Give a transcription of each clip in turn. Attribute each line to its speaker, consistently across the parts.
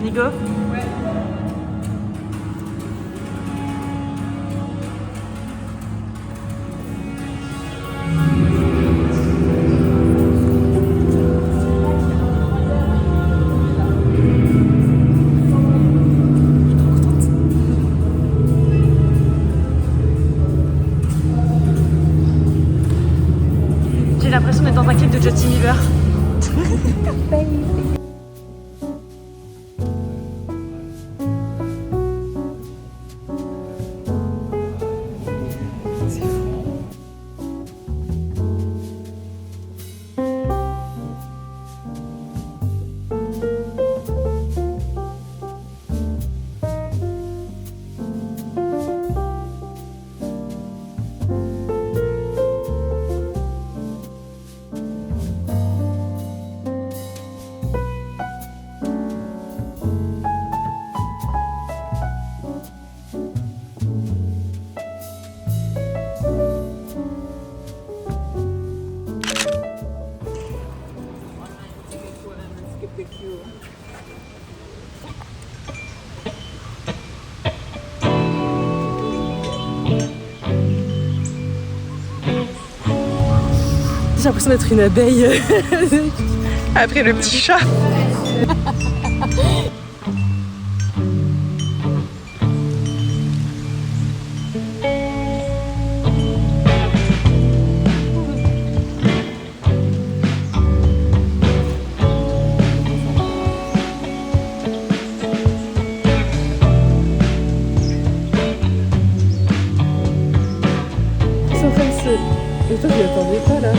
Speaker 1: Nico? J'ai l'impression d'être dans un clip de Justin Bieber. J'ai l'impression d'être une abeille après le petit chat. Ils sont comme ça. Et toi, tu l'attendais pas là?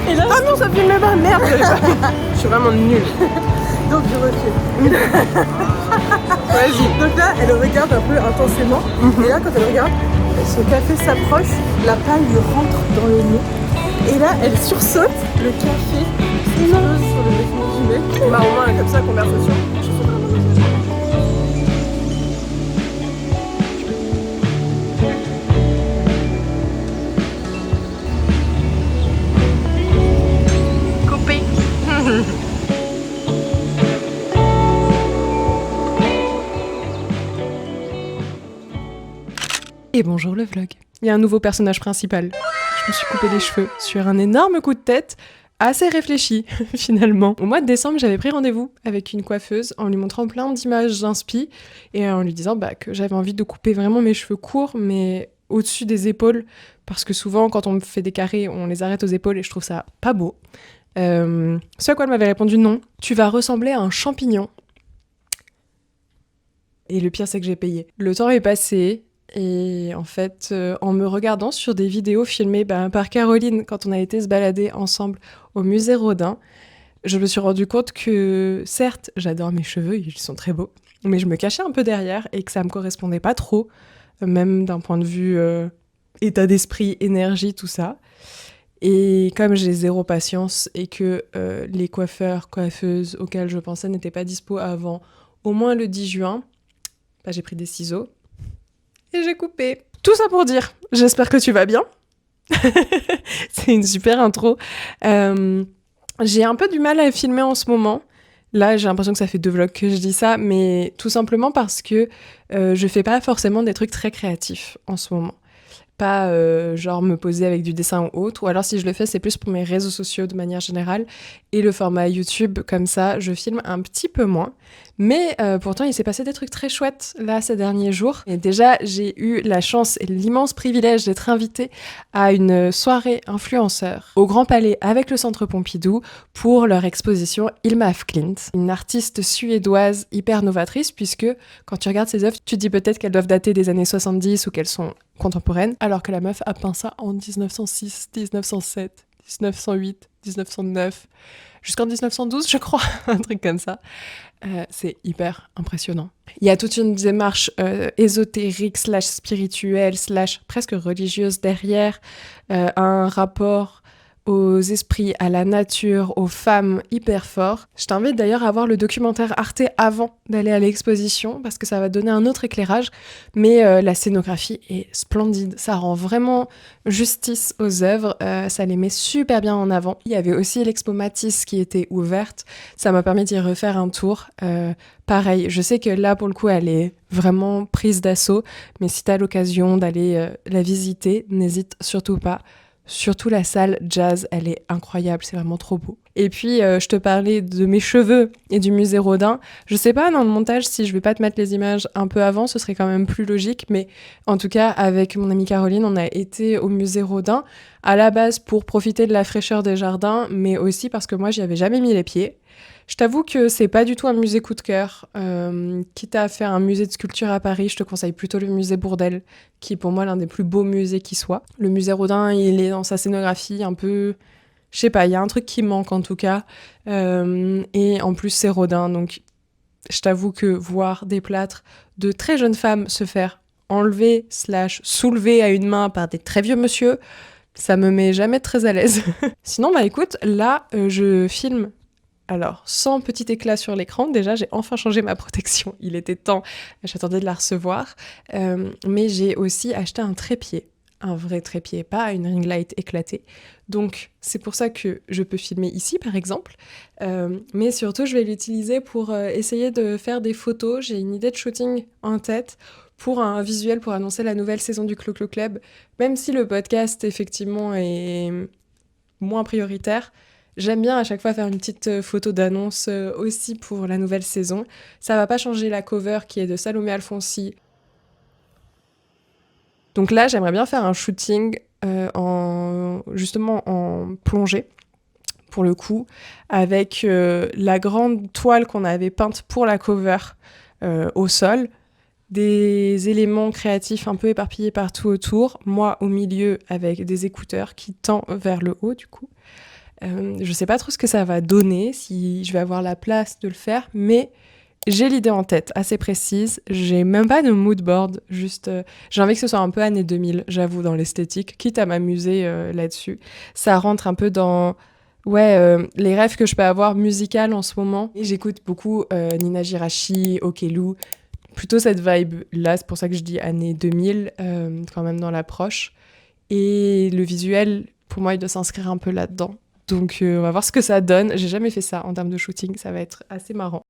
Speaker 1: Et là, ah non, ça filme pas, merde! Je suis vraiment nulle. Donc je refais. Vas-y. Donc là, elle regarde un peu intensément. Et là, quand elle regarde, son café s'approche, la paille lui rentre dans le nez. Et là, elle sursaute, le café explose sur le vêtement du mec. Ma maman, elle a comme ça, conversation. Je sais pas. Et bonjour le vlog. Il y a un nouveau personnage principal. Je me suis coupé les cheveux sur un énorme coup de tête, assez réfléchi finalement. Au mois de décembre, j'avais pris rendez-vous avec une coiffeuse en lui montrant plein d'images d'inspi et en lui disant que j'avais envie de couper vraiment mes cheveux courts, mais au-dessus des épaules, parce que souvent quand on me fait des carrés, on les arrête aux épaules et je trouve ça pas beau. Ce à quoi elle m'avait répondu non, tu vas ressembler à un champignon. Et le pire c'est que j'ai payé. Le temps est passé. Et en fait, en me regardant sur des vidéos filmées par Caroline quand on a été se balader ensemble au musée Rodin, je me suis rendu compte que, certes, j'adore mes cheveux, ils sont très beaux, mais je me cachais un peu derrière et que ça me correspondait pas trop, même d'un point de vue état d'esprit, énergie, tout ça. Et comme j'ai zéro patience et que les coiffeurs, coiffeuses auxquels je pensais n'étaient pas dispo avant au moins le 10 juin, j'ai pris des ciseaux. Et j'ai coupé. Tout ça pour dire, j'espère que tu vas bien. C'est une super intro. J'ai un peu du mal à filmer en ce moment. Là, j'ai l'impression que ça fait 2 vlogs que je dis ça, mais tout simplement parce que je fais pas forcément des trucs très créatifs en ce moment. Pas genre me poser avec du dessin ou autre, ou alors si je le fais, c'est plus pour mes réseaux sociaux de manière générale. Et le format YouTube, comme ça, je filme un petit peu moins. Mais pourtant, il s'est passé des trucs très chouettes là ces derniers jours. Et déjà, j'ai eu la chance et l'immense privilège d'être invitée à une soirée influenceur au Grand Palais avec le Centre Pompidou pour leur exposition Ilma af Klint, une artiste suédoise hyper novatrice puisque quand tu regardes ses œuvres, tu te dis peut-être qu'elles doivent dater des années 70 ou qu'elles sont contemporaines, alors que la meuf a peint ça en 1906, 1907, 1908, 1909, jusqu'en 1912 je crois, un truc comme ça. C'est hyper impressionnant. Il y a toute une démarche ésotérique / spirituelle / presque religieuse derrière, un rapport aux esprits, à la nature, aux femmes hyper fort. Je t'invite d'ailleurs à voir le documentaire Arte avant d'aller à l'exposition parce que ça va donner un autre éclairage, mais la scénographie est splendide, ça rend vraiment justice aux œuvres, ça les met super bien en avant. Il y avait aussi l'expo Matisse qui était ouverte, ça m'a permis d'y refaire un tour. Pareil, je sais que là pour le coup elle est vraiment prise d'assaut, mais si t'as l'occasion d'aller la visiter, n'hésite surtout pas. Surtout la salle jazz, elle est incroyable, c'est vraiment trop beau. Et puis, je te parlais de mes cheveux et du musée Rodin. Je sais pas dans le montage si je vais pas te mettre les images un peu avant, ce serait quand même plus logique, mais en tout cas, avec mon amie Caroline, on a été au musée Rodin, à la base pour profiter de la fraîcheur des jardins, mais aussi parce que moi, j'y avais jamais mis les pieds. Je t'avoue que c'est pas du tout un musée coup de cœur. Quitte à faire un musée de sculpture à Paris, je te conseille plutôt le musée Bourdelle, qui est pour moi l'un des plus beaux musées qui soit. Le musée Rodin, il est dans sa scénographie un peu... Je sais pas, il y a un truc qui manque en tout cas. Et en plus, c'est Rodin, donc je t'avoue que voir des plâtres de très jeunes femmes se faire enlever / soulever à une main par des très vieux monsieur, ça me met jamais très à l'aise. Sinon, bah écoute, là, je filme... Alors, sans petit éclat sur l'écran, déjà j'ai enfin changé ma protection, il était temps, j'attendais de la recevoir, mais j'ai aussi acheté un trépied, un vrai trépied, pas une ring light éclatée, donc c'est pour ça que je peux filmer ici par exemple, mais surtout je vais l'utiliser pour essayer de faire des photos, j'ai une idée de shooting en tête, pour un visuel pour annoncer la nouvelle saison du Clo-Clo Club, même si le podcast effectivement est moins prioritaire. J'aime bien à chaque fois faire une petite photo d'annonce aussi pour la nouvelle saison. Ça va pas changer la cover qui est de Salomé Alfonsi. Donc là, j'aimerais bien faire un shooting justement en plongée, pour le coup, avec la grande toile qu'on avait peinte pour la cover au sol, des éléments créatifs un peu éparpillés partout autour, moi au milieu avec des écouteurs qui tendent vers le haut du coup. Je sais pas trop ce que ça va donner, si je vais avoir la place de le faire, mais j'ai l'idée en tête, assez précise. J'ai même pas de mood board, juste... j'ai envie que ce soit un peu années 2000, j'avoue, dans l'esthétique, quitte à m'amuser là-dessus. Ça rentre un peu dans... les rêves que je peux avoir musicales en ce moment. Et j'écoute beaucoup Nina Girachi, Okelou, plutôt cette vibe-là, c'est pour ça que je dis années 2000, quand même dans l'approche. Et le visuel, pour moi, il doit s'inscrire un peu là-dedans. Donc on va voir ce que ça donne. J'ai jamais fait ça en termes de shooting, ça va être assez marrant.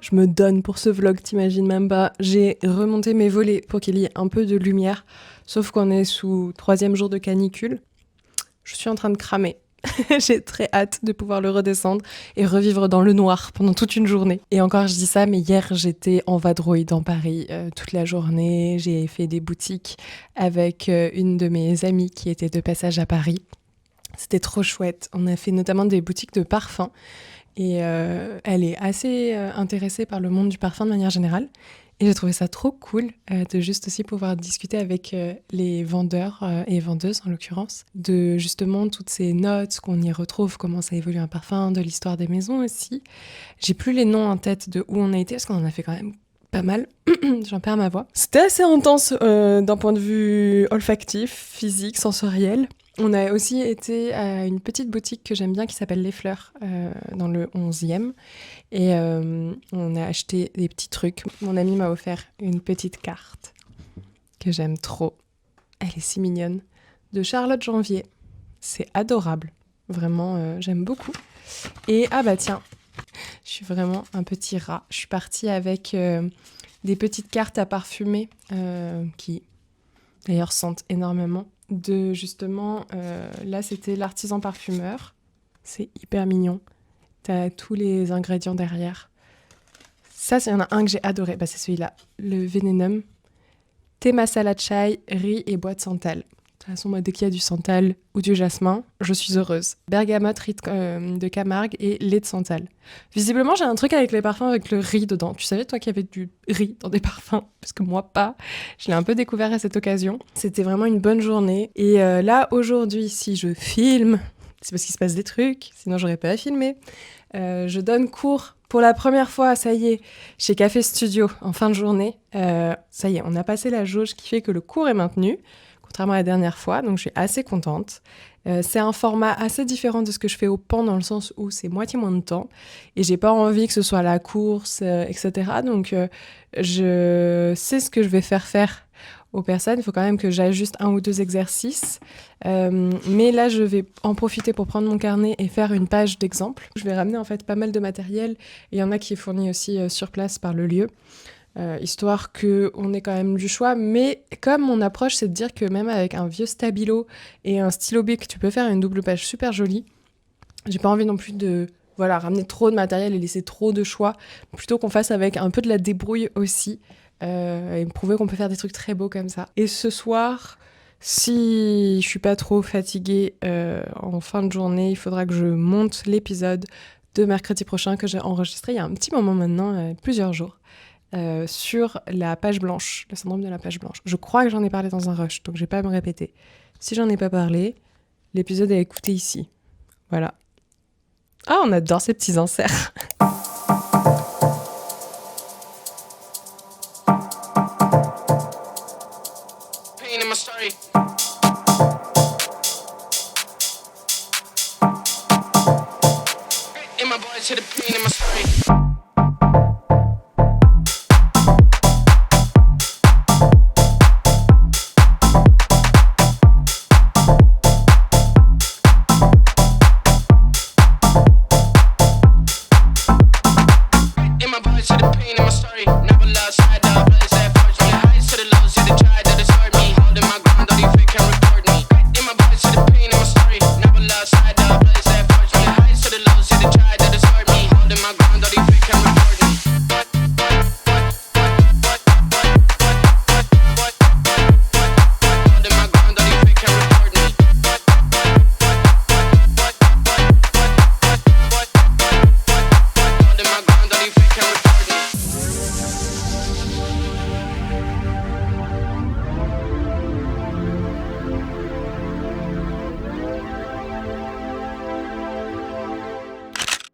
Speaker 1: Je me donne pour ce vlog, t'imagines même pas. J'ai remonté mes volets pour qu'il y ait un peu de lumière, sauf qu'on est sous 3e jour de canicule. Je suis en train de cramer. J'ai très hâte de pouvoir le redescendre et revivre dans le noir pendant toute une journée. Et encore, je dis ça, mais hier, j'étais en vadrouille dans Paris toute la journée. J'ai fait des boutiques avec une de mes amies qui était de passage à Paris. C'était trop chouette. On a fait notamment des boutiques de parfums. Et elle est assez intéressée par le monde du parfum de manière générale. Et j'ai trouvé ça trop cool de juste aussi pouvoir discuter avec les vendeurs et vendeuses en l'occurrence, de justement toutes ces notes qu'on y retrouve, comment ça évolue un parfum, de l'histoire des maisons aussi. J'ai plus les noms en tête de où on a été parce qu'on en a fait quand même pas mal. J'en perds ma voix. C'était assez intense d'un point de vue olfactif, physique, sensoriel. On a aussi été à une petite boutique que j'aime bien qui s'appelle Les Fleurs dans le 11e. Et on a acheté des petits trucs. Mon ami m'a offert une petite carte que j'aime trop. Elle est si mignonne. De Charlotte Janvier. C'est adorable. Vraiment, j'aime beaucoup. Et ah bah tiens, je suis vraiment un petit rat. Je suis partie avec des petites cartes à parfumer qui d'ailleurs sentent énormément. De justement, là c'était l'artisan parfumeur. C'est hyper mignon. T'as tous les ingrédients derrière. Ça, il y en a un que j'ai adoré. Bah, c'est celui-là, le Vénénum. Thé masala chai, riz et bois de santal. De toute façon, moi, dès qu'il y a du santal ou du jasmin, je suis heureuse. Bergamote, riz de Camargue et lait de santal. Visiblement, j'ai un truc avec les parfums avec le riz dedans. Tu savais, toi, qu'il y avait du riz dans des parfums? Parce que moi, pas. Je l'ai un peu découvert à cette occasion. C'était vraiment une bonne journée. Et là, aujourd'hui, si je filme, c'est parce qu'il se passe des trucs. Sinon, j'aurais pas à filmer. Je donne cours pour la première fois, ça y est, chez Café Studio en fin de journée. Ça y est, on a passé la jauge qui fait que le cours est maintenu, contrairement à la dernière fois, donc je suis assez contente. C'est un format assez différent de ce que je fais au PAN dans le sens où c'est moitié moins de temps et j'ai pas envie que ce soit la course, etc. Donc je sais ce que je vais faire aux personnes. Il faut quand même que j'ajuste 1 ou 2 exercices. Mais là, je vais en profiter pour prendre mon carnet et faire une page d'exemple. Je vais ramener en fait pas mal de matériel. Il y en a qui est fourni aussi sur place par le lieu, histoire qu'on ait quand même du choix. Mais comme mon approche, c'est de dire que même avec un vieux stabilo et un stylo bic, tu peux faire une double page super jolie. J'ai pas envie non plus de ramener trop de matériel et laisser trop de choix. Plutôt qu'on fasse avec un peu de la débrouille aussi. Et me prouver qu'on peut faire des trucs très beaux comme ça. Et ce soir, si je suis pas trop fatiguée en fin de journée, il faudra que je monte l'épisode de mercredi prochain que j'ai enregistré il y a un petit moment maintenant, plusieurs jours, sur la page blanche, le syndrome de la page blanche. Je crois que j'en ai parlé dans un rush, donc je vais pas me répéter. Si j'en ai pas parlé, l'épisode est à écouter ici. Voilà. Ah, on adore ces petits inserts.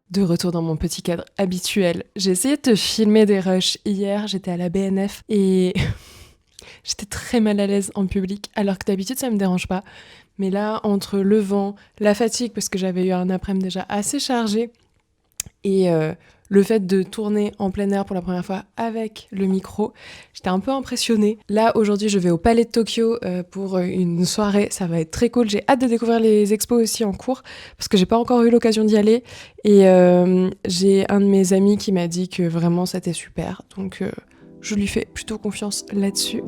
Speaker 1: De retour dans mon petit cadre habituel. J'ai essayé de te filmer des rushs hier, j'étais à la BNF et j'étais très mal à l'aise en public, alors que d'habitude ça me dérange pas. Mais là, entre le vent, la fatigue, parce que j'avais eu un après-midi déjà assez chargé, et le fait de tourner en plein air pour la première fois avec le micro, j'étais un peu impressionnée. Là, aujourd'hui, je vais au Palais de Tokyo pour une soirée. Ça va être très cool. J'ai hâte de découvrir les expos aussi en cours parce que j'ai pas encore eu l'occasion d'y aller. Et j'ai un de mes amis qui m'a dit que vraiment c'était super. Donc, je lui fais plutôt confiance là-dessus.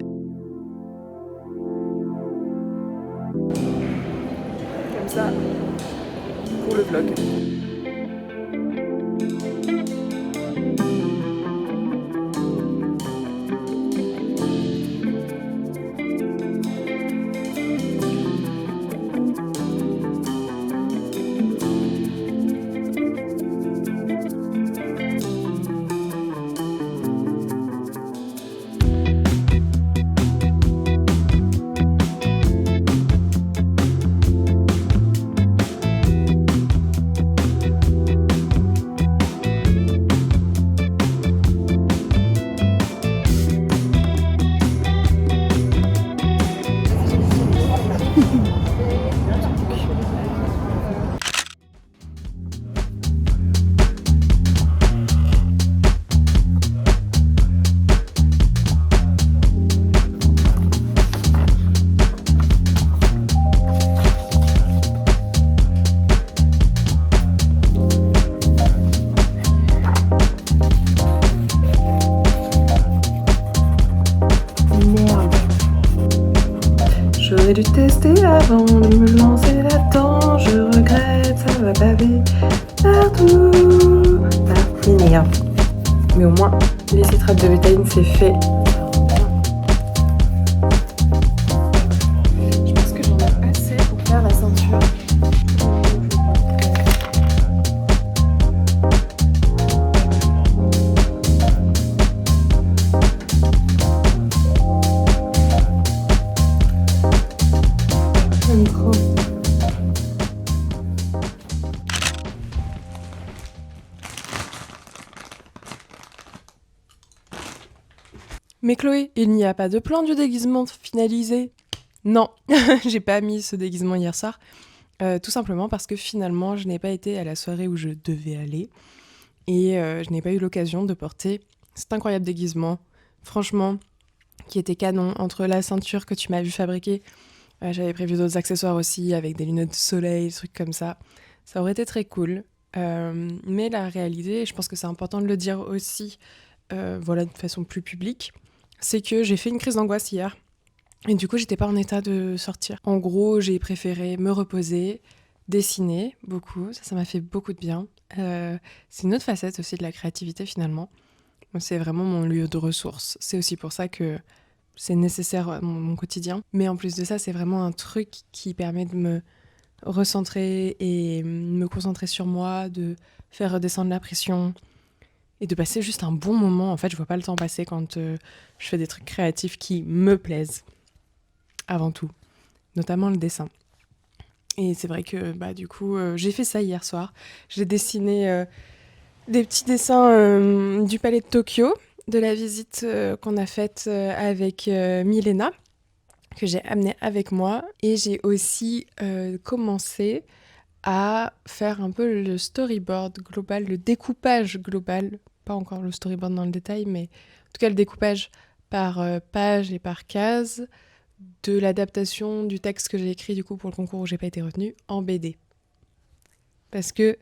Speaker 1: Comme ça, le vlog. J'aurais dû tester avant de me lancer là-dedans. Je regrette, ça va baver partout. À finir. Mais au moins, les citrates de bétaïne, c'est fait. Je pense que j'en ai assez pour faire la ceinture. Mais Chloé, il n'y a pas de plan du déguisement finalisé. Non, j'ai pas mis ce déguisement hier soir. Tout simplement parce que finalement, je n'ai pas été à la soirée où je devais aller. Et je n'ai pas eu l'occasion de porter cet incroyable déguisement. Franchement, qui était canon. Entre la ceinture que tu m'as vu fabriquer, j'avais prévu d'autres accessoires aussi, avec des lunettes de soleil, des trucs comme ça. Ça aurait été très cool. Mais la réalité, et je pense que c'est important de le dire aussi, voilà, de façon plus publique, c'est que j'ai fait une crise d'angoisse hier. Et du coup, j'étais pas en état de sortir. En gros, j'ai préféré me reposer, dessiner beaucoup. Ça m'a fait beaucoup de bien. C'est une autre facette aussi de la créativité finalement. Moi, c'est vraiment mon lieu de ressources. C'est aussi pour ça que c'est nécessaire à mon quotidien. Mais en plus de ça, c'est vraiment un truc qui permet de me recentrer et me concentrer sur moi, de faire redescendre la pression et de passer juste un bon moment. En fait, je vois pas le temps passer quand je fais des trucs créatifs qui me plaisent, avant tout, notamment le dessin. Et c'est vrai que du coup, j'ai fait ça hier soir. J'ai dessiné des petits dessins du palais de Tokyo, de la visite qu'on a faite avec Milena, que j'ai amenée avec moi. Et j'ai aussi commencé à faire un peu le storyboard global, le découpage global. Pas encore le storyboard dans le détail, mais en tout cas le découpage par page et par case de l'adaptation du texte que j'ai écrit du coup pour le concours où j'ai pas été retenue en BD. Parce que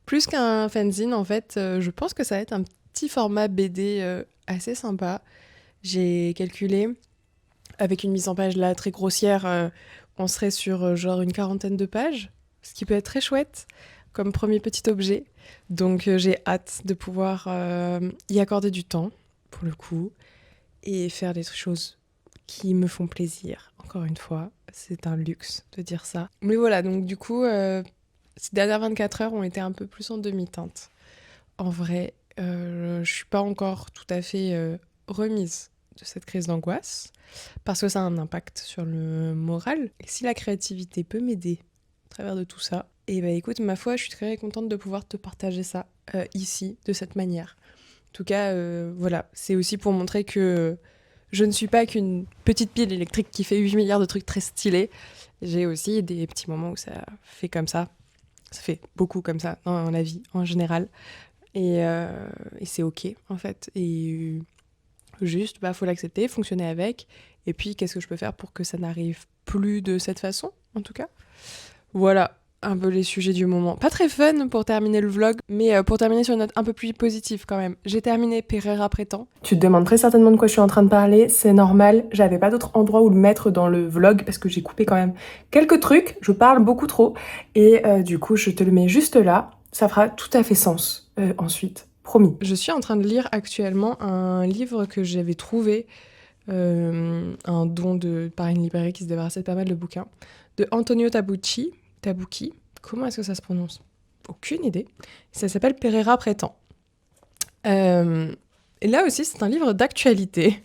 Speaker 1: plus qu'un fanzine, en fait, je pense que ça va être un petit format BD assez sympa. J'ai calculé, avec une mise en page là très grossière, on serait sur genre une 40aine de pages, ce qui peut être très chouette comme premier petit objet. Donc j'ai hâte de pouvoir y accorder du temps, pour le coup, et faire des choses qui me font plaisir. Encore une fois, c'est un luxe de dire ça. Mais voilà, donc du coup, ces dernières 24 heures ont été un peu plus en demi-teinte. En vrai, je suis pas encore tout à fait remise de cette crise d'angoisse, parce que ça a un impact sur le moral. Et si la créativité peut m'aider à travers de tout ça, et écoute, ma foi, je suis très contente de pouvoir te partager ça ici, de cette manière. En tout cas, voilà, c'est aussi pour montrer que je ne suis pas qu'une petite pile électrique qui fait 8 milliards de trucs très stylés. J'ai aussi des petits moments où ça fait comme ça. Ça fait beaucoup comme ça dans la vie en général. Et c'est ok, en fait. Et juste, faut l'accepter, fonctionner avec. Et puis, qu'est-ce que je peux faire pour que ça n'arrive plus de cette façon, en tout cas ? Voilà. un peu les sujets du moment. Pas très fun pour terminer le vlog, mais pour terminer sur une note un peu plus positive quand même. J'ai terminé Pereira Prétend. Tu te demandes très certainement de quoi je suis en train de parler, c'est normal, j'avais pas d'autre endroit où le mettre dans le vlog parce que j'ai coupé quand même quelques trucs, je parle beaucoup trop, et du coup je te le mets juste là, ça fera tout à fait sens ensuite, promis. Je suis en train de lire actuellement un livre que j'avais trouvé, un don par une librairie qui se débarrassait de pas mal de bouquins, de Antonio Tabucchi, comment est-ce que ça se prononce ? Aucune idée. Ça s'appelle Pereira Prétend. Et là aussi, c'est un livre d'actualité,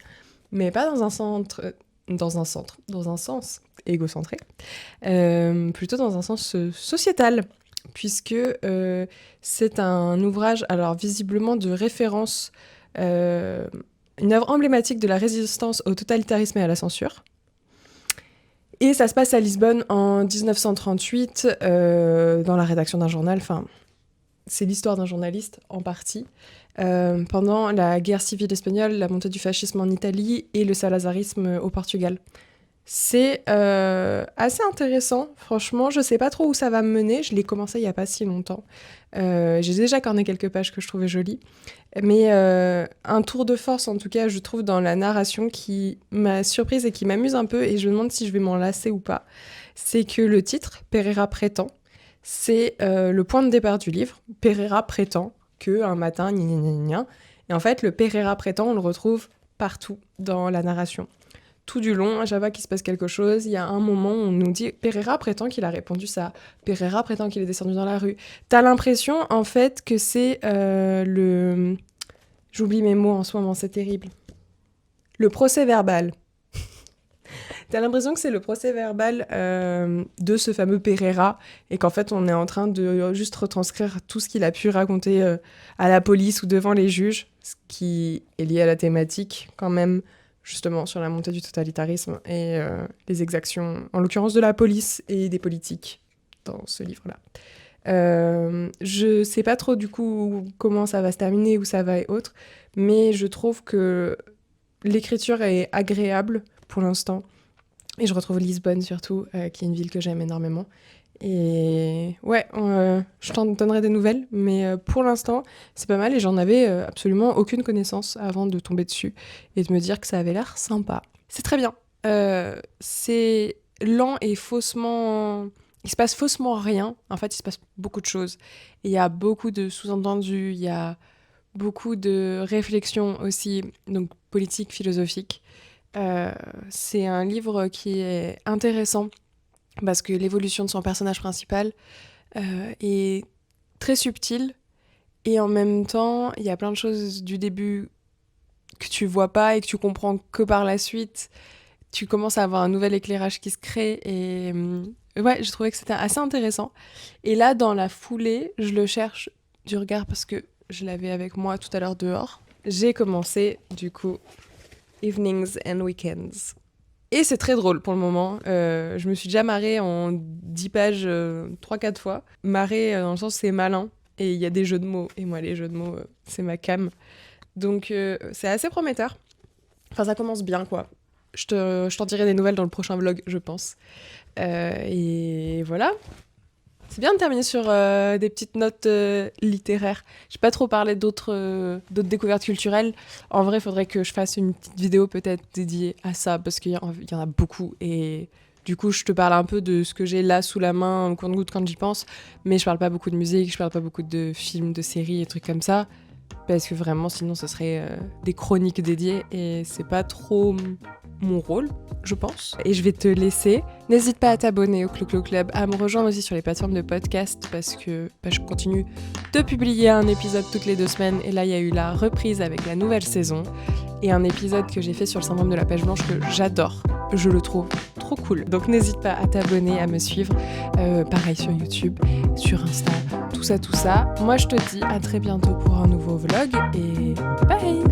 Speaker 1: mais pas dans un sens égocentré, plutôt dans un sens sociétal, puisque c'est un ouvrage, alors visiblement de référence, une œuvre emblématique de la résistance au totalitarisme et à la censure. Et ça se passe à Lisbonne en 1938, dans la rédaction d'un journal. Enfin, c'est l'histoire d'un journaliste, en partie, pendant la guerre civile espagnole, la montée du fascisme en Italie et le salazarisme au Portugal. C'est assez intéressant, franchement. Je sais pas trop où ça va me mener. Je l'ai commencé il y a pas si longtemps. J'ai déjà corné quelques pages que je trouvais jolies. Mais un tour de force, en tout cas, je trouve, dans la narration qui m'a surprise et qui m'amuse un peu, et je me demande si je vais m'en lasser ou pas, c'est que le titre, Pereira Prétend, c'est le point de départ du livre. Pereira prétend qu'un matin, gna gna gna gna. Et en fait, le Pereira Prétend, on le retrouve partout dans la narration. Tout du long, à chaque fois qu'il se passe quelque chose, il y a un moment où on nous dit Pereira prétend qu'il a répondu ça, Pereira prétend qu'il est descendu dans la rue. T'as l'impression, en fait, que c'est le... J'oublie mes mots en ce moment, c'est terrible. Le procès verbal. T'as l'impression que c'est le procès verbal de ce fameux Pereira, et qu'en fait, on est en train de juste retranscrire tout ce qu'il a pu raconter à la police ou devant les juges, ce qui est lié à la thématique, quand même, justement, sur la montée du totalitarisme et les exactions, en l'occurrence de la police et des politiques, dans ce livre-là. Je sais pas trop, du coup, comment ça va se terminer, où ça va et autres, mais je trouve que l'écriture est agréable, pour l'instant. Et je retrouve Lisbonne, surtout, qui est une ville que j'aime énormément. Et ouais, je t'en donnerai des nouvelles, mais pour l'instant, c'est pas mal et j'en avais absolument aucune connaissance avant de tomber dessus et de me dire que ça avait l'air sympa. C'est très bien. C'est lent et faussement... Il se passe faussement rien. En fait, il se passe beaucoup de choses. Il y a beaucoup de sous-entendus, il y a beaucoup de réflexions aussi, donc politiques, philosophiques. C'est un livre qui est intéressant parce que l'évolution de son personnage principal est très subtile et en même temps, il y a plein de choses du début que tu vois pas et que tu comprends que par la suite. Tu commences à avoir un nouvel éclairage qui se crée et ouais, je trouvais que c'était assez intéressant. Et là, dans la foulée, je le cherche du regard parce que je l'avais avec moi tout à l'heure dehors. J'ai commencé, du coup, Evenings and Weekends. Et c'est très drôle pour le moment. Je me suis déjà marrée en 10 pages 3-4 fois. Marrée dans le sens c'est malin. Et il y a des jeux de mots. Et moi, les jeux de mots, c'est ma came. Donc c'est assez prometteur. Enfin, ça commence bien, quoi. Je t'en dirai des nouvelles dans le prochain vlog, je pense. Et voilà. C'est bien de terminer sur des petites notes littéraires. J'ai pas trop parlé d'autres découvertes culturelles. En vrai, il faudrait que je fasse une petite vidéo peut-être dédiée à ça, parce qu'il y en a beaucoup. Et du coup, je te parle un peu de ce que j'ai là sous la main, au compte-gouttes quand j'y pense. Mais je parle pas beaucoup de musique, je parle pas beaucoup de films, de séries et trucs comme ça. Parce que vraiment, sinon, ce serait des chroniques dédiées. Et c'est pas trop mon rôle, je pense. Et je vais te laisser. N'hésite pas à t'abonner au Clo-Clo Club, à me rejoindre aussi sur les plateformes de podcast parce que je continue de publier un épisode toutes les 2 semaines. Et là, il y a eu la reprise avec la nouvelle saison et un épisode que j'ai fait sur le syndrome de la page blanche que j'adore. Je le trouve trop cool. Donc n'hésite pas à t'abonner, à me suivre. Pareil sur YouTube, sur Insta, tout ça. Moi, je te dis à très bientôt pour un nouveau vlog et bye!